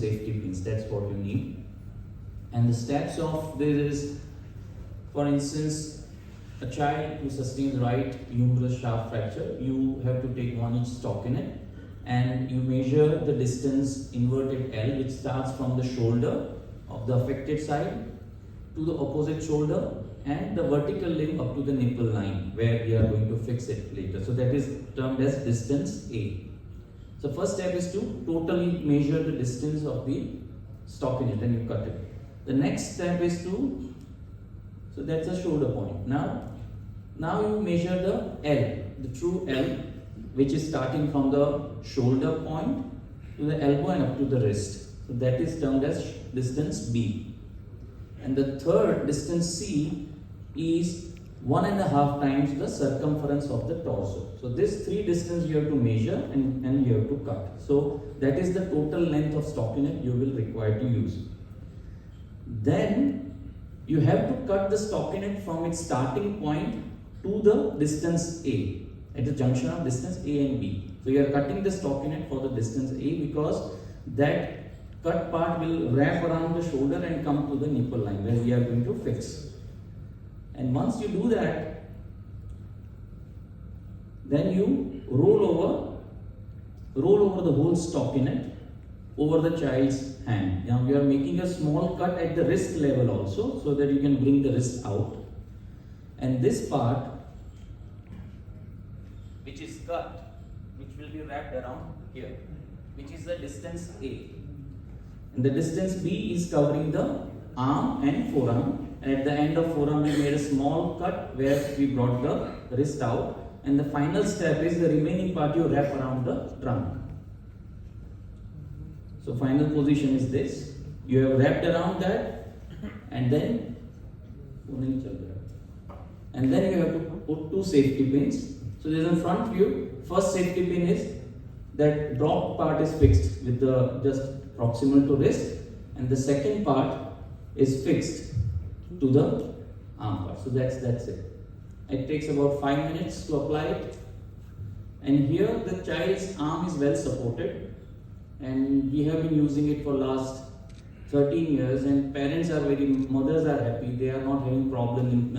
safety pins. That's what you need. And the steps of this is, for instance, a child who sustains right humerus shaft fracture, you have to take 1 inch stockinette and you measure the distance inverted L, which starts from the shoulder of the affected side to the opposite shoulder and the vertical limb up to the nipple line, where we are going to fix it later. So that is termed as distance A. So first step is to totally measure the distance of the stockinette and you cut it. The next step is to, so that's a shoulder point. Now you measure the L, the true L, which is starting from the shoulder point to the elbow and up to the wrist. So that is termed as distance B. And the third, distance C, is 1.5 times the circumference of the torso. So this 3 distance you have to measure and you have to cut. So that is the total length of stockinette you will require to use. Then you have to cut the stockinette from its starting point to the distance A, at the junction of distance A and B. So you are cutting the stockinette for the distance A because that cut part will wrap around the shoulder and come to the nipple line where we are going to fix. And once you do that, then you roll over the whole stockinette over the child's hand. Now we are making a small cut at the wrist level also, so that you can bring the wrist out. And this part, which is cut, which will be wrapped around here, which is the distance A. And the distance B is covering the arm and forearm. And at the end of forearm, we made a small cut where we brought the wrist out. And the final step is the remaining part you wrap around the trunk. So final position is this. You have wrapped around that, and then you have to put 2 safety pins. So there is a front view. First safety pin is that drop part is fixed with the just proximal to wrist, and the second part is fixed to the arm part. So that's it. It takes about 5 minutes to apply it. And here the child's arm is well supported, and we have been using it for last 13 years, and mothers are happy. They are not having problem in